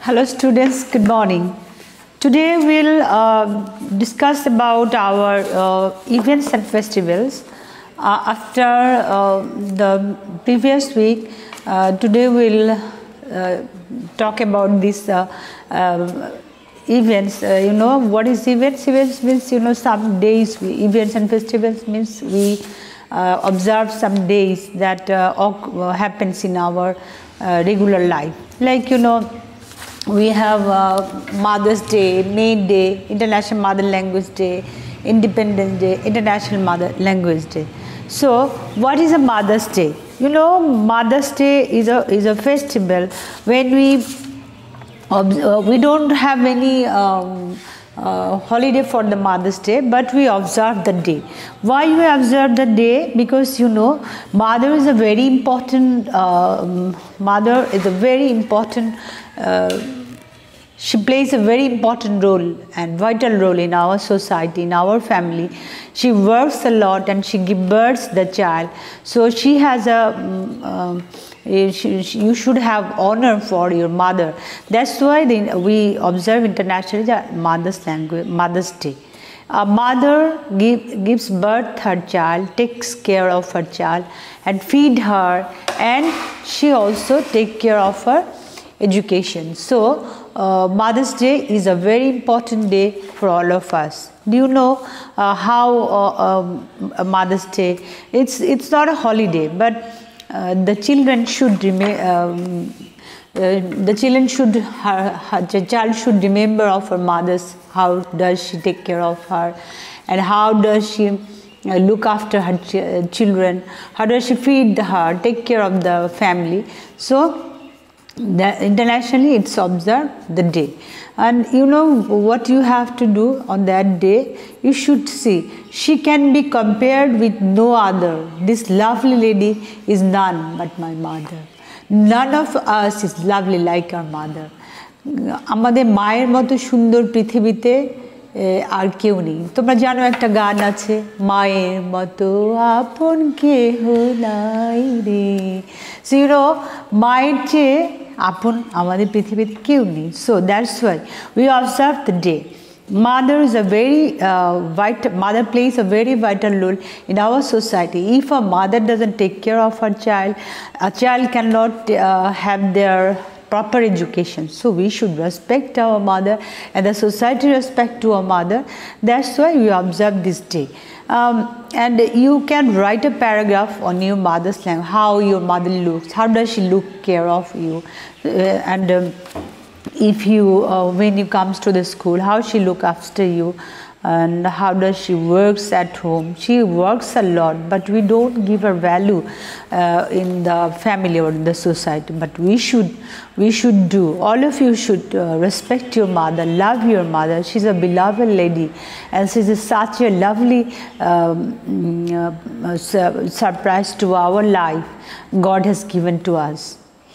Hello students, good morning. Today we'll discuss about our events and festivals. After the previous week, today we'll talk about these events. What is events? Events means some days. Events and festivals means we observe some days that happens in our regular life. Like we have Mother's Day, May Day, International Mother Language Day, Independence Day, International Mother Language Day. So, what is a Mother's Day? Mother's Day is a festival when we don't have any holiday for the Mother's Day, but we observe the day. Why we observe the day? Because mother is a very important. Mother is a very important. She plays a very important role and vital role in our society, in our family. She works a lot and she gives birth to the child. So she has you should have honor for your mother. That's why we observe internationally Mother's Day. A mother gives birth to her child, takes care of her child and feed her, and she also takes care of her education. So Mother's Day is a very important day for all of us. Do you know how Mother's Day? It's not a holiday, but the children should the child should remember of her mother's. How does she take care of her, and how does she look after her children? How does she feed her, take care of the family? So internationally it's observed the day, and what you have to do on that day. You should see she can be compared with no other. This lovely lady is none but my mother. None of us is lovely like our mother. আমাদের মায়ের মতো সুন্দর পৃথিবীতে আর কেউ নেই। তোমরা জানো একটা গান আছে, মায়ের মতো আপন কেহ নাই রে। So মায়ের চেয়ে আপন আমাদের পৃথিবীতে কেউ নেই। So that's why we observe the day. Mother is a very mother plays a very vital role in our society. If a mother doesn't take care of her child, a child cannot have their proper education. So we should respect our mother, and the society respect to our mother. That's why we observe this day. And you can write a paragraph on your mother's language, how your mother looks, how does she look care of you, and if you when you comes to the school, how she look after you, and how does she works at home. She works a lot, but we don't give her value in the family or in the society. But we should do. All of you should respect your mother, love your mother. She's a beloved lady, and she's such a lovely surprise to our life God has given to us.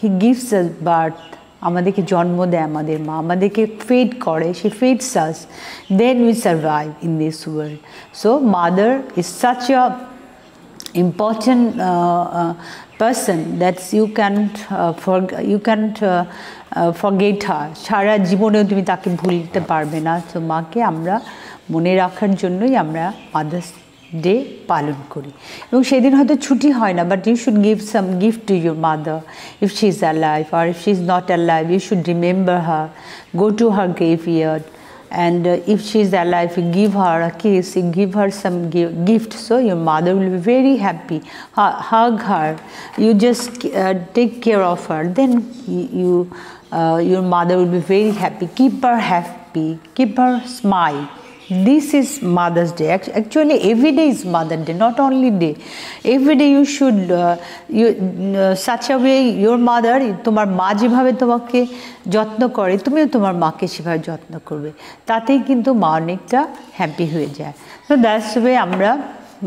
He gives us birth. আমাদেরকে জন্ম দেয় আমাদের মা, আমাদেরকে feed করে, she feeds us, then we survive in this world. So mother is such a important person that you can't forget her. সারা জীবনেও তুমি তাকে ভুলতে পারবে না। তো মাকে আমরা মনে রাখার জন্যই আমরা মাদার্স ডে পালন করি, এবং সেদিন হয়তো ছুটি হয় না, but you should give some gift to your mother if she is alive, or if she is not alive you should remember her, go to her graveyard, and if she is alive you give her a kiss, you give her some gift, so your mother will be very happy. Hug her, you just take care of her, then your mother will be very happy. Keep her happy, keep her smile. This is Mother's Day. Actually every day is Mother's Day, not only day. Every day you should such a way your mother, তোমার মা যেভাবে তোমাকে যত্ন করে তুমিও তোমার মাকে সেভাবে যত্ন করবে, তাতেই কিন্তু মা অনেকটা হ্যাপি হয়ে যায়। তো দ্যাটস ওয়ে আমরা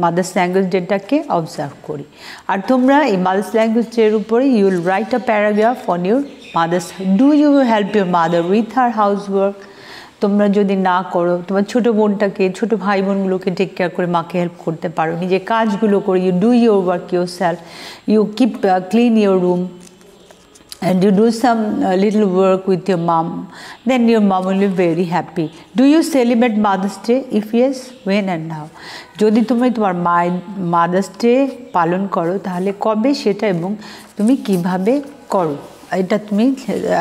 মাদার্স ল্যাঙ্গুয়েজ ডেটাকে অবজার্ভ করি। আর তোমরা এই মাদার্স ল্যাঙ্গুয়েজ ডের উপরে you will write a paragraph on your mothers. Do you help your mother with her house work? তোমরা যদি না করো, তোমার ছোট বোনটাকে, ছোট ভাই বোনগুলোকে টেক কেয়ার করে মাকে হেল্প করতে পারো, নিজের কাজগুলো করে, you do your work yourself, you keep clean your room, and you do some little work with your mom, then your mom will be very happy. Do you celebrate Mother's Day? If yes, when and how? যদি তুমি তোমার mother's day পালন করো তাহলে কবে সেটা এবং তুমি কিভাবে করো এটা তুমি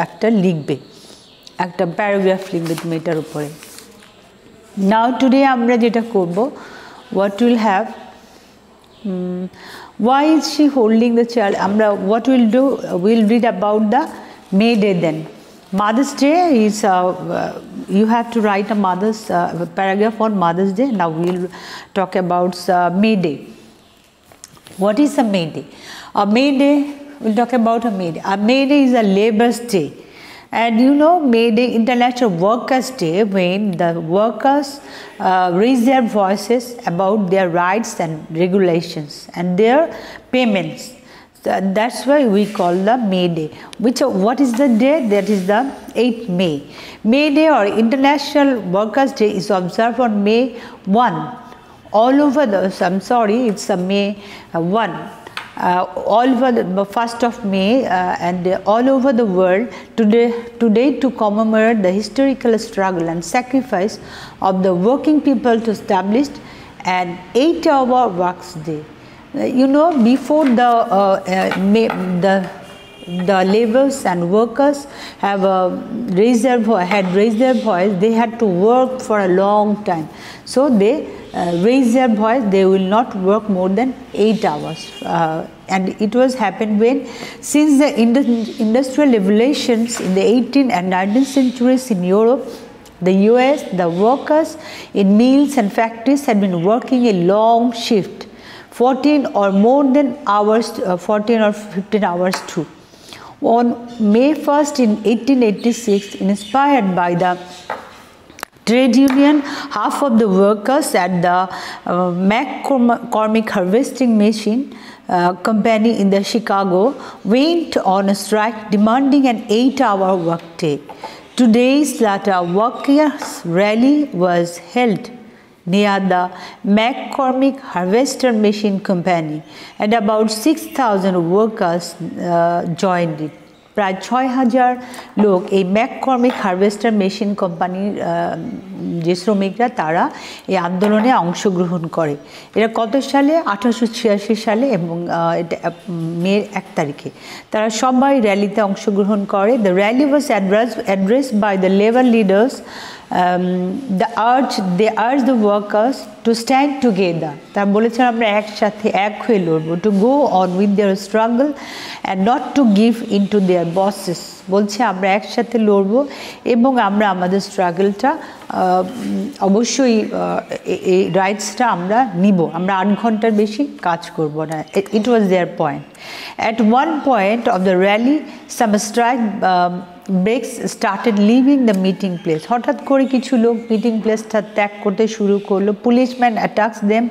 একটা লিখবে, একটা প্যারাগ্রাফ লিখবে তুমি এটার উপরে। নাও টুডে আমরা যেটা করব, what will have, why is she holding the child? Amra what we'll do, we'll read about the May Day then. Mother's Day is you have to write a mother's paragraph on Mother's Day. Now we'll talk about May Day. What is a May Day? A May Day, we'll talk about a May Day. A May Day is a labor's day. And you know, May Day, International Workers' Day, when the workers raise their voices about their rights and regulations and their payments. That's why we call the May Day. What is the day? That is the 8th May. May Day or International Workers' Day is observed on May 1. All over it's a May 1. All over the 1st of May and all over the world today to commemorate the historical struggle and sacrifice of the working people to establish an 8-hour works day. You know, before the laborers and workers have had raised their voice, they had to work for a long time. So they raise their voice, they will not work more than 8 hours. And it was happened when, since the industrial revolutions in the 18th and 19th centuries in Europe, the US, the workers in mills and factories had been working a long shift, 14 or more than hours, 14 or 15 hours too. On May 1st in 1886, inspired by the trade union, half of the workers at the McCormick harvesting machine company in the Chicago went on a strike demanding an 8-hour workday. 2 days later, workers' rally was held near the McCormick Harvester Machine Company, and about 6,000 workers joined it. প্রায় 6,000 লোক এই McCormick harvester machine কোম্পানির যে শ্রমিকরা তারা এই আন্দোলনে অংশগ্রহণ করে। এটা কত সালে? 1886 সালে এবং এটা মে 1 তারিখে তারা সবাই র্যালিতে অংশগ্রহণ করে। The rally was addressed by the labour leaders. they urged the workers to stand together. তারা বলেছেন আমরা একসাথে এক হয়ে লড়ব, to go on with their struggle and not to give in to their bosses. বলছে আমরা একসাথে লড়ব এবং আমরা আমাদের স্ট্রাগলটা অবশ্যই এই রাইটসটা আমরা নিব, আমরা 8 ঘন্টার বেশি কাজ করব না। It was their point. At one point of the rally, some strike breaks started leaving the meeting place. হঠাৎ করে কিছু লোক মিটিং প্লেসটা ত্যাগ করতে শুরু করলো। Policeman attacks them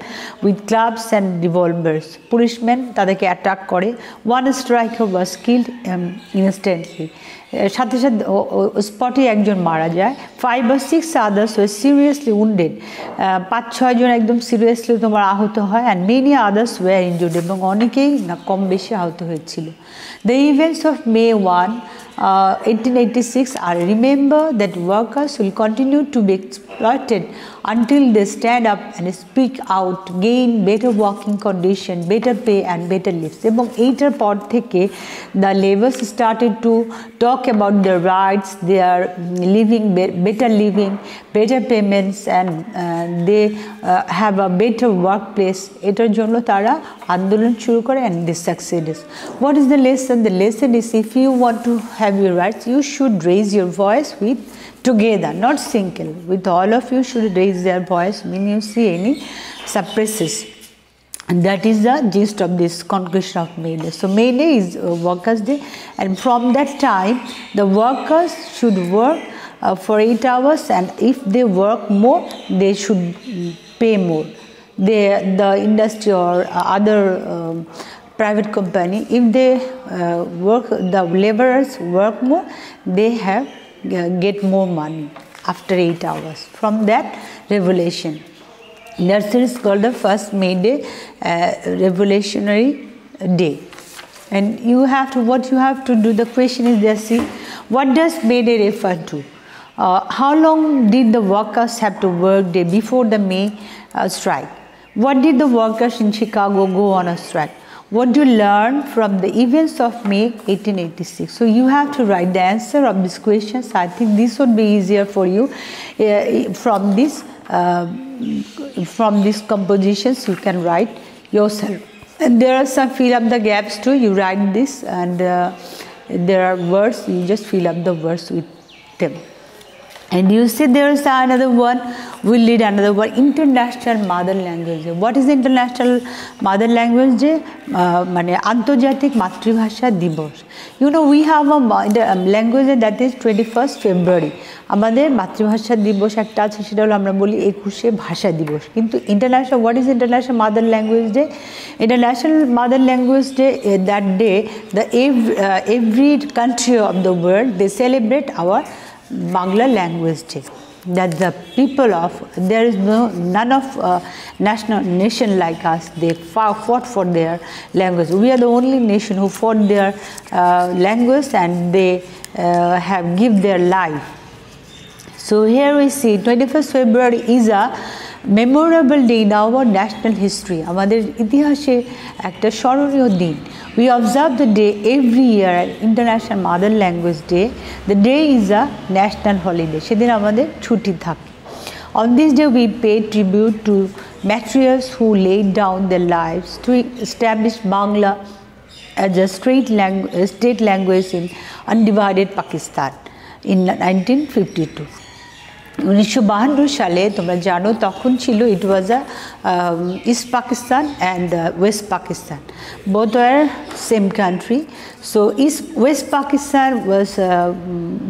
with clubs and রিভলভার্স। Policeman তাদেরকে অ্যাটাক করে। One striker was killed instantly. সাথে সাথে স্পটে একজন মারা যায়। 5 or 6 others were seriously wounded. 5-6 জন একদম সিরিয়াসলি তোমার আহত হয়। And many others war injured, এবং অনেকেই না কম বেশি আহত হয়েছিল। The events of May 1, 1886 are remember that workers will continue to be exploited until they stand up and speak out, gain better working condition, better pay and better lives. এবং এইটার পর থেকে the laborers started to talk about their rights, their living, better living, better payments, and they have a better workplace. এটার জন্য তারা আন্দোলন শুরু করে and they succeeded. What is the lesson? The lesson is, if you want to have your rights, you should raise your voice with together, not single. With all of you should raise their voice when you see any suppresses. And that is the gist of this conclusion of May Day. So May Day is Workers' Day, and from that time the workers should work for 8 hours, and if they work more, they should pay more. The industry or other private company, if they the laborers work more, they get more money after 8 hours. From that revolution, that's called the first May Day, revolutionary day. And you have to, what you have to do, the question is there, see, what does May Day refer to? How long did the workers have to work day before the May strike? What did the workers in Chicago go on a strike? What do you learn from the events of May 1886? So you have to write the answer of these questions. I think this would be easier for you from these compositions. You can write yourself. And there are some fill up the gaps too. You write this, and there are words. You just fill up the words with them. And you see there is another one, we'll read another one, International Mother Language Day. What is International Mother Language Day? মানে আন্তর্জাতিক মাতৃভাষা দিবস. You know, we have a language day that is 21st February. আমাদের মাতৃভাষা দিবস একটা আছে, সেটা হলো আমরা বলি 21শে ভাষা দিবস. কিন্তু international, what is International Mother Language Day? International Mother Language Day, that day, every country of the world, they celebrate our Bangla language day. That the people of, there is none of nation like us, they fought for their language. We are the only nation who fought their language, and they have give their life. So here we see 21st February is a memorable day in our national history. আমাদের ইতিহাসে একটা স্মরণীয় দিন. We observe the day every year, International Mother Language Day. The day is a national holiday. সেদিন আমাদের ছুটি থাকে. On this day we pay tribute to martyrs who laid down their lives to establish Bangla as a state language in undivided Pakistan in 1952. 1952 সালে তোমরা জানো তখন ছিল, it was a East Pakistan and West Pakistan, both were same country. So West Pakistan was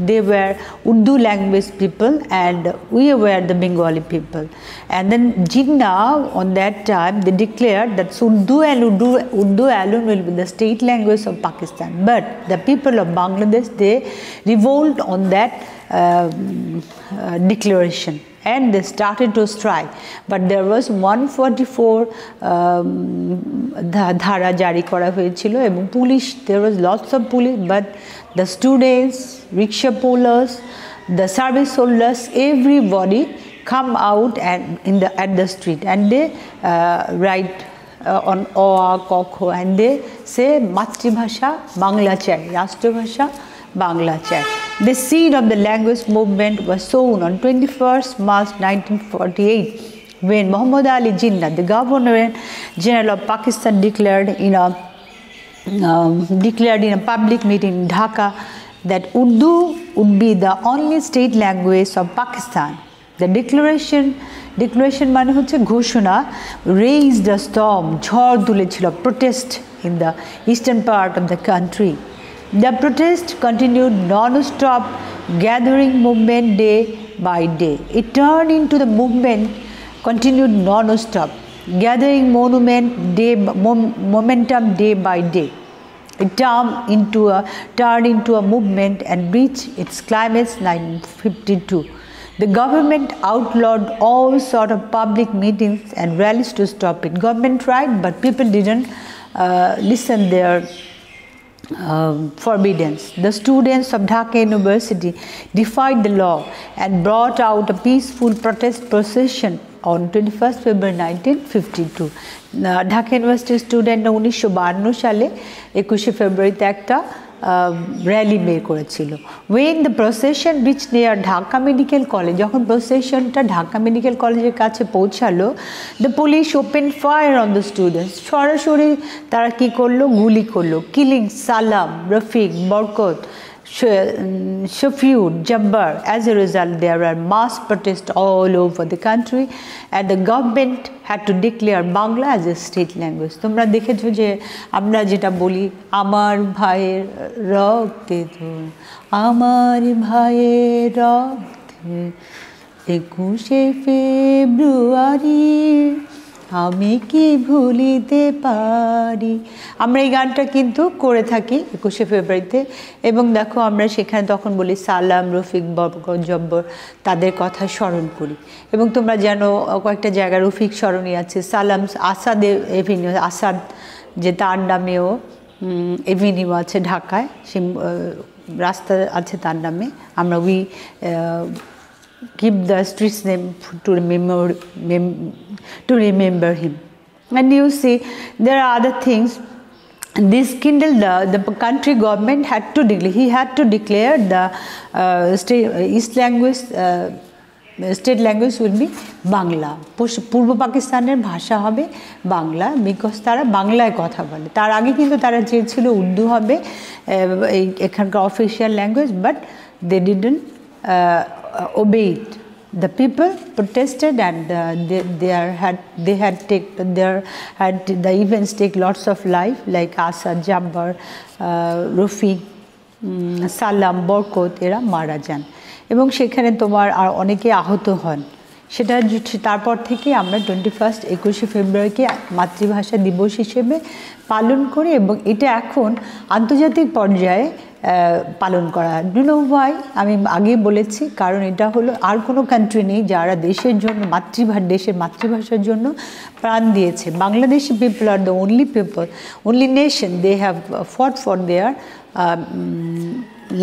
they were Urdu language people, and we were the Bengali people. And then Jinnah on that time they declared that Urdu alone will be the state language of Pakistan. But the people of Bangladesh, they revolt on that declaration, and they started to strike. But there was 144 ধারা জারি করা হয়েছিল, এবং police, there was lots of police, but the students, rickshaw pullers, the service holders, everybody come out and at the street, and they write on Koko, and they say মাতৃভাষা বাংলা চাই, রাষ্ট্রভাষা বাংলা চাই. The seed of the language movement was sown on 21st March 1948 when Muhammad Ali Jinnah, the Governor General of Pakistan, declared in a public meeting in Dhaka that Urdu would be the only state language of Pakistan. The declaration মানে হচ্ছে ঘোষণা, raised a storm, ঝড় তুলেছিল, protest in the eastern part of the country. The protest continued non-stop, gathering movement day by day. It turned into the movement, continued non-stop, gathering momentum day by day. It turned into a movement and reached its climax in 1952. The government outlawed all sort of public meetings and rallies to stop it. Government tried, but people didn't listen their forbiddance. The students of Dhaka University defied the law and brought out a peaceful protest procession on 21st February 1952. Dhaka University student 1952 সালে 21শে ফেব্রুয়ারিতে একটা rally বের করেছিল. When the procession reached near Dhaka Medical College, যখন প্রসেশনটা Dhaka medical কলেজের কাছে পৌঁছালো, the police opened fire on the students. সরাসরি তারা কি করলো, গুলি করলো, killing Salam, Rafiq, Barkot, Shafiud, Jabbar. As a result, there were mass protests all over the country, and the government had to declare Bangla as a state language. তোমরা দেখেছো যে আমরা যেটা বলি, আমার ভাইয়ের রক্তে ধুন, আমার ভাইয়ের রক্তে 21শে ফেব্রুয়ারি আমি কি ভুলিতে পারি। আমরা এই গানটা কিন্তু করে থাকি 21শে ফেব্রুয়ারিতে, এবং দেখো আমরা সেখানে তখন বলি সালাম, রফিক, বরকত, জব্বর, তাদের কথা স্মরণ করি। এবং তোমরা জানো কয়েকটা জায়গায় রফিক স্মরণী আছে, সালাম আসাদের এভিনিউ, আসাদ যে তার নামেও এভিনিউ আছে ঢাকায়, সে রাস্তা আছে তার নামে। আমরা we keep the street's name to remember him. And you see, there are other things. This kindled the country government had to declare. He had to declare the state language will be Bangla. পূর্ব পাকিস্তানের ভাষা হবে Bangla, because তারা বাংলায় কথা বলে। তার আগে কিন্তু তারা চেয়েছিল উর্দু হবে এখানকার official language, but they didn't obey it. The people protested, and the events take lots of life, like Aysha, Jabbar, Rufi, Salam, Borkot এরা মারা যান, এবং সেখানে তোমার আর অনেকে আহত হন। সেটা তারপর থেকে আমরা 21 ফেব্রুয়ারিকে মাতৃভাষা দিবস হিসেবে পালন করি, এবং এটা এখন আন্তর্জাতিক পর্যায়ে পালন করা হয়। Do no Y? আমি আগেই বলেছি, কারণ এটা হলো আর কোনো কান্ট্রি নেই যারা দেশের জন্য দেশের মাতৃভাষার জন্য প্রাণ দিয়েছে। Bangladeshi people are the only nation they have fought for their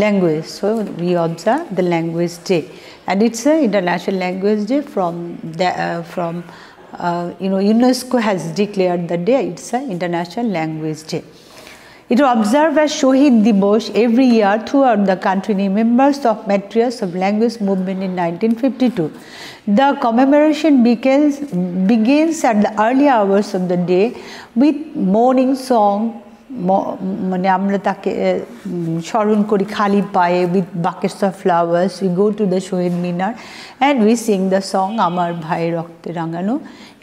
language. So we observe the language day, and it's an international language day from UNESCO has declared the day. It's an international language day. It was observed as Shohid Dibosh every year throughout the country, members of martyrs of language movement in 1952. The commemoration begins at the early hours of the day with morning song. মানে আমরা তাকে স্মরণ করি খালি পায়ে, with buckets of flowers. We go to the Shohid Minar and we sing the song আমার ভাইয়ের রক্তে রাঙানো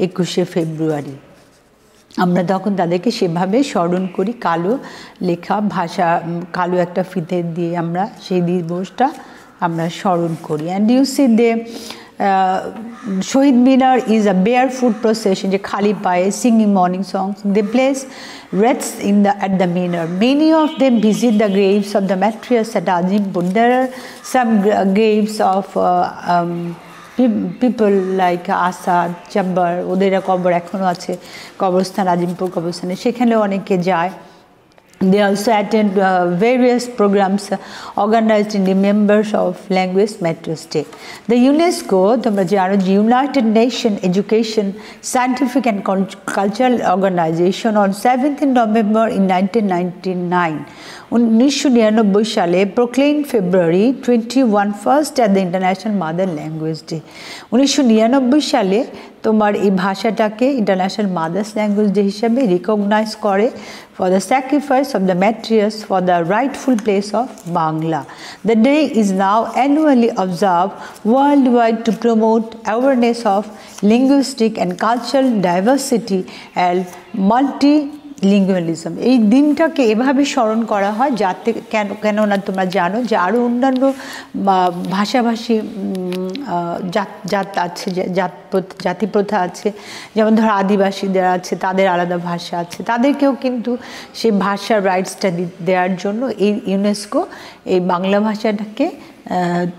21 ফেব্রুয়ারি। আমরা তখন তাদেরকে সেভাবে স্মরণ করি, কালো লেখা ভাষা, কালো একটা ফিতে দিয়ে আমরা সেই দিবসটা আমরা স্মরণ করি। And you see they Shohid Minar is a barefoot procession, যে খালি পায়ে, singing morning songs. They place wreaths at the Minar. Many of them visit the graves of the martyrs at Azimpur. There are some graves of people like Aysha, Jabbar, ওদের কবর এখনো আছে কবরস্থান, আজিমপুর কবরস্থানে, সেখানেও অনেকে যায়। They also attend various programs organized in the members of Language Martyrs Day. The UNESCO, the United Nations Education, Scientific and Cultural Organization, on 17th November in 1999, 1999 সালে proclaimed February 21 first as the International Mother Language Day. 1999 সালে তোমার এই ভাষাটাকে international mothers language day হিসাবে recognise করে for the sacrifice of the martyrs for the rightful place of Bangla. The day is now annually observed worldwide to promote awareness of linguistic and cultural diversity and multilingualism. এই দিনটাকে এভাবে স্মরণ করা হয় যাতে কেননা তোমরা জানো যে আরও অন্যান্য ভাষাভাষী জাত আছে, জাতি প্রথা আছে, যেমন ধর আদিবাসীদের আছে, তাদের আলাদা ভাষা আছে, তাদেরকেও কিন্তু সেই ভাষার রাইটসটা দেওয়ার জন্য এই ইউনেস্কো এই বাংলা ভাষাটাকে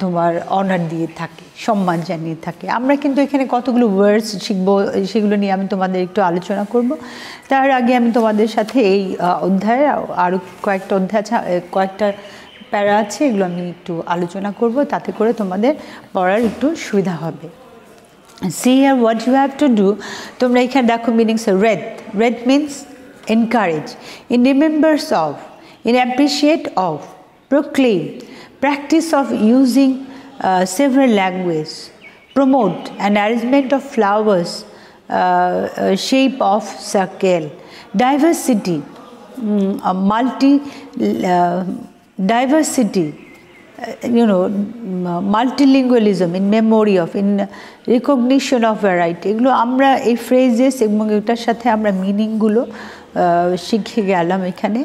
তোমার অনার দিয়ে থাকে, সম্মান জানিয়ে থাকে। আমরা কিন্তু এখানে কতগুলো ওয়ার্ডস শিখবো, সেগুলো নিয়ে আমি তোমাদের একটু আলোচনা করব। তার আগে আমি তোমাদের সাথে এই অধ্যায়ে আরও কয়েকটা অধ্যায় আছে, কয়েকটা প্যারা আছে, এগুলো আমি একটু আলোচনা করব, তাতে করে তোমাদের পড়ার একটু সুবিধা হবে। See here what you have to do. তোমরা এখানে দেখো meanings red means encourage, in remembrance of, in appreciate of, proclaim, practice of using several languages, promote an arrangement of flowers, shape of circle, diversity, diversity, multilingualism, in memory of, in recognition of variety. এগুলো আমরা এই phrases এবং এটার সাথে আমরা মিনিংগুলো শিখে গেলাম এখানে।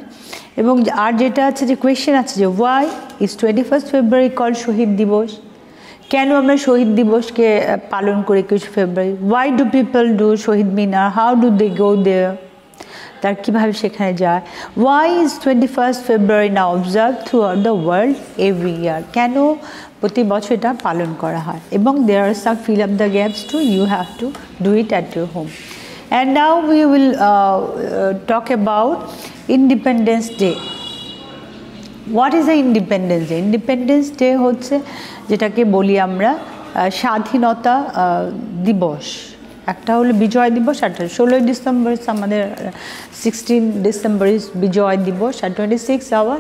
এবং আর যেটা আছে যে কোয়েশ্চেন আছে যে why is 21 February call Shaheed Dibas, কেন আমরা শহীদ দিবসকে পালন করি 21 ফেব্রুয়ারি? Why do people do Shaheed Minar, how do they go there, তার কীভাবে সেখানে যায়? Why is 21 February now observe throughout the world every year, কেন প্রতি বছর এটা পালন করা হয়? এবং there are some fill up the gaps too, you have to do it at your home. And now we will talk about Independence Day. What is the Independence Day? Independence Day হচ্ছে যেটাকে বলি আমরা স্বাধীনতা দিবস। একটা হলো বিজয় দিবস, আর 16 December আমাদের 16 ডিসেম্বর ইজ বিজয় দিবস, আর 26 our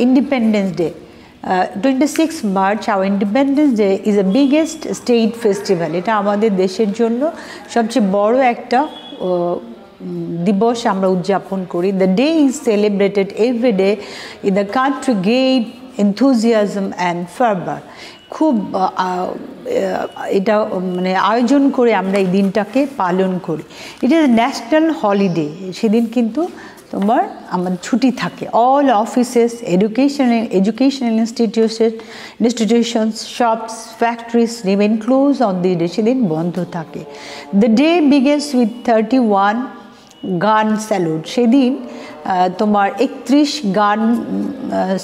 Independence Day. 26 March our Independence Day is the biggest state festival. এটা আমাদের দেশের জন্য সবচেয়ে বড় একটা দিবস আমরা উদযাপন করি। The day is celebrated every day in the country great enthusiasm and fervor. খুব এটা মানে আয়োজন করে আমরা এই দিনটাকে পালন করি। ইট ইজ ন্যাশনাল হলিডে, সেদিন কিন্তু তোমার আমাদের ছুটি থাকে। All offices, educational institutions, shops, factories remain close on the day, সেদিন বন্ধ থাকে। দ্য ডে বিগেন্স উইথ 31 গান স্যালুট, সেদিন তোমার 31 গান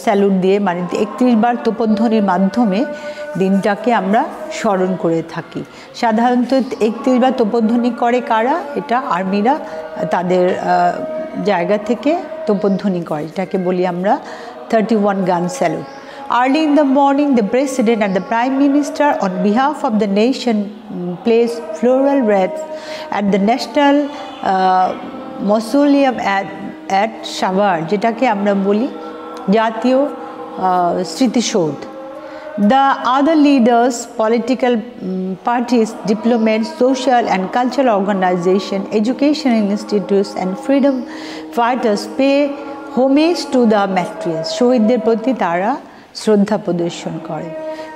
স্যালুট দিয়ে, মানে 31 বার তোপধ্বনির মাধ্যমে দিনটাকে আমরা স্মরণ করে থাকি। সাধারণত 31 বার তোপধ্বনি করে কারা? এটা আর্মিরা তাদের জায়গা থেকে তোপধ্বনি করে, এটাকে বলি আমরা 31 গান salute. Early in the morning, the President and the Prime Minister, on behalf of the nation, place floral wreaths at the National Mausoleum at Shavar, যেটাকে আমরা বলি জাতীয় স্মৃতিসৌধ। The other leaders, political parties, diplomats, social and cultural organizations, educational institutes and freedom fighters pay homage to the martyrs. শহীদদের প্রতি তারা শ্রদ্ধা প্রদর্শন করে।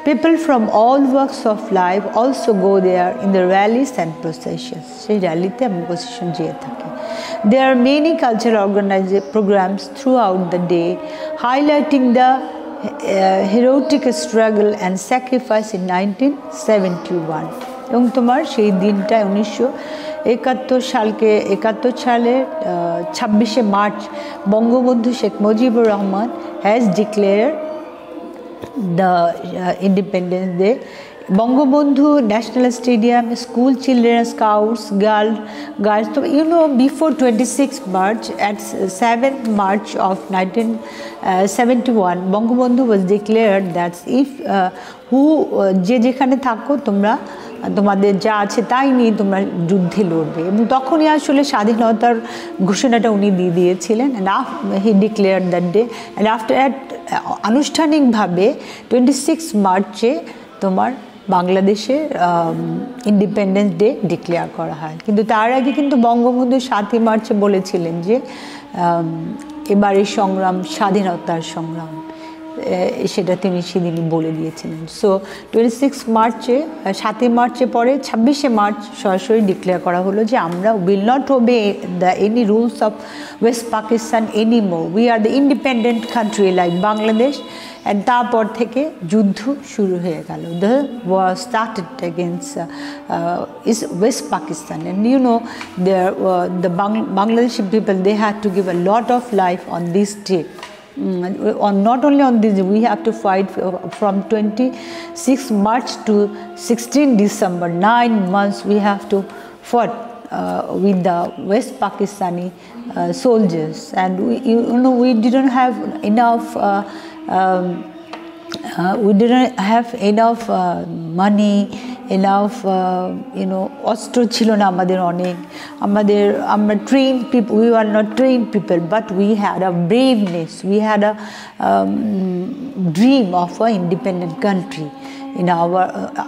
People from all walks of life also go there in the rallies and processions. সেই র্যালিতে আমরা procession যেয়ে থাকি। There are many cultural programs throughout the day highlighting the heroic struggle and sacrifice in 1971. এবং তোমার সেই দিনটা 1971 সালের 26শে মার্চ Bangabandhu Sheikh Mujibur Rahman has declared the Independence Day. Bangabandhu National Stadium, school children, scouts, girls. So, you know, before 26 March, at 7th March of 1971, Bangabandhu was declared that if যে যেখানে থাকো তোমরা তোমাদের যা আছে তাই নিয়ে তোমরা যুদ্ধে লড়বে, এবং তখনই আসলে স্বাধীনতার ঘোষণাটা উনি দিয়ে দিয়েছিলেন। and he declared that day, and after that আনুষ্ঠানিকভাবে 26 মার্চে তোমার বাংলাদেশে ইন্ডিপেন্ডেন্স ডে ডিক্লেয়ার করা হয়। কিন্তু তার আগে কিন্তু বঙ্গবন্ধু 7 মার্চে বলেছিলেন যে এবারের সংগ্রাম স্বাধীনতার সংগ্রাম, সেটা তিনি সেদিনই বলে দিয়েছিলেন। সো 26 মার্চে 7 মার্চে পরে 26শে মার্চ সরাসরি ডিক্লেয়ার করা হলো যে আমরা will not obey the any rules of west Pakistan any more, we are the independent country like Bangladesh. And তারপর থেকে যুদ্ধ শুরু হয়ে গেল। The war started against is west Pakistan, and you know the Bangladeshi people they had to give a lot of life on this day. Not only on this, we have to fight from 26 March to 16 December, 9 months we have to fight with the West Pakistani soldiers, and we didn't have enough money, enough অস্ত্র ছিল না আমাদের অনেক, আমরা trained people, we were not trained people, but we had a braveness, we had a dream of an independent country.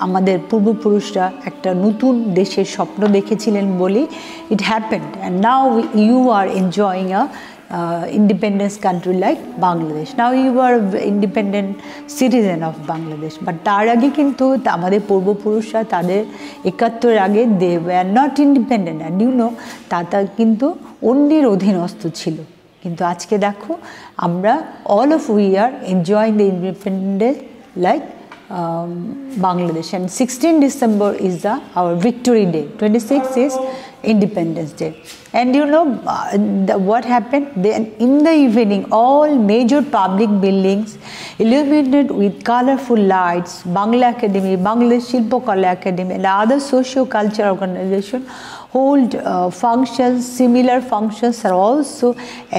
আমাদের পূর্বপুরুষরা একটা নতুন দেশের স্বপ্ন দেখেছিলেন বলে it happened, and now you are enjoying a independence country like Bangladesh. Now you are independent citizen of Bangladesh, but তার আগে কিন্তু আমাদের পূর্বপুরুষরা তাদের 71 আগে they were not independent, and you know তারা কিন্তু অন্যের অধীনস্থ ছিল। কিন্তু আজকে দেখো আমরা all of we are enjoying the independence like Bangladesh, and 16 December is our victory day, 26 is Independence Day. And you know what happened? Then in the evening, all major public buildings illuminated with colorful lights, Bangla Academy, Bangladesh Shilpokala Academy, and other socio-cultural organizations hold functions, similar functions are also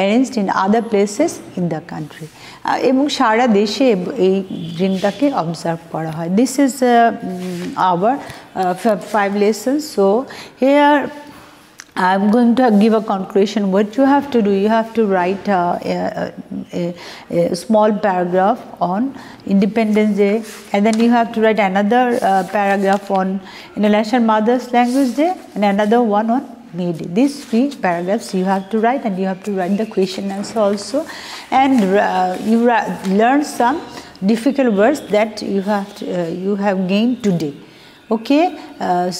arranged in other places in the country. এবং সারা দেশে এই দিনটাকে observe করা হয়. This is our 5 lessons. So here I'm going to give a conclusion. What you have to do, you have to write a small paragraph on Independence Day, and then you have to write another paragraph on International Mother's Language Day, and another one on May Day. These 3 paragraphs you have to write, and you have to write the question answer also, and you learn some difficult words that you have gained today. Okay,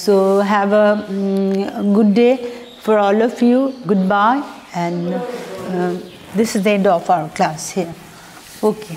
so have a good day for all of you. Goodbye, and this is the end of our class here. Okay.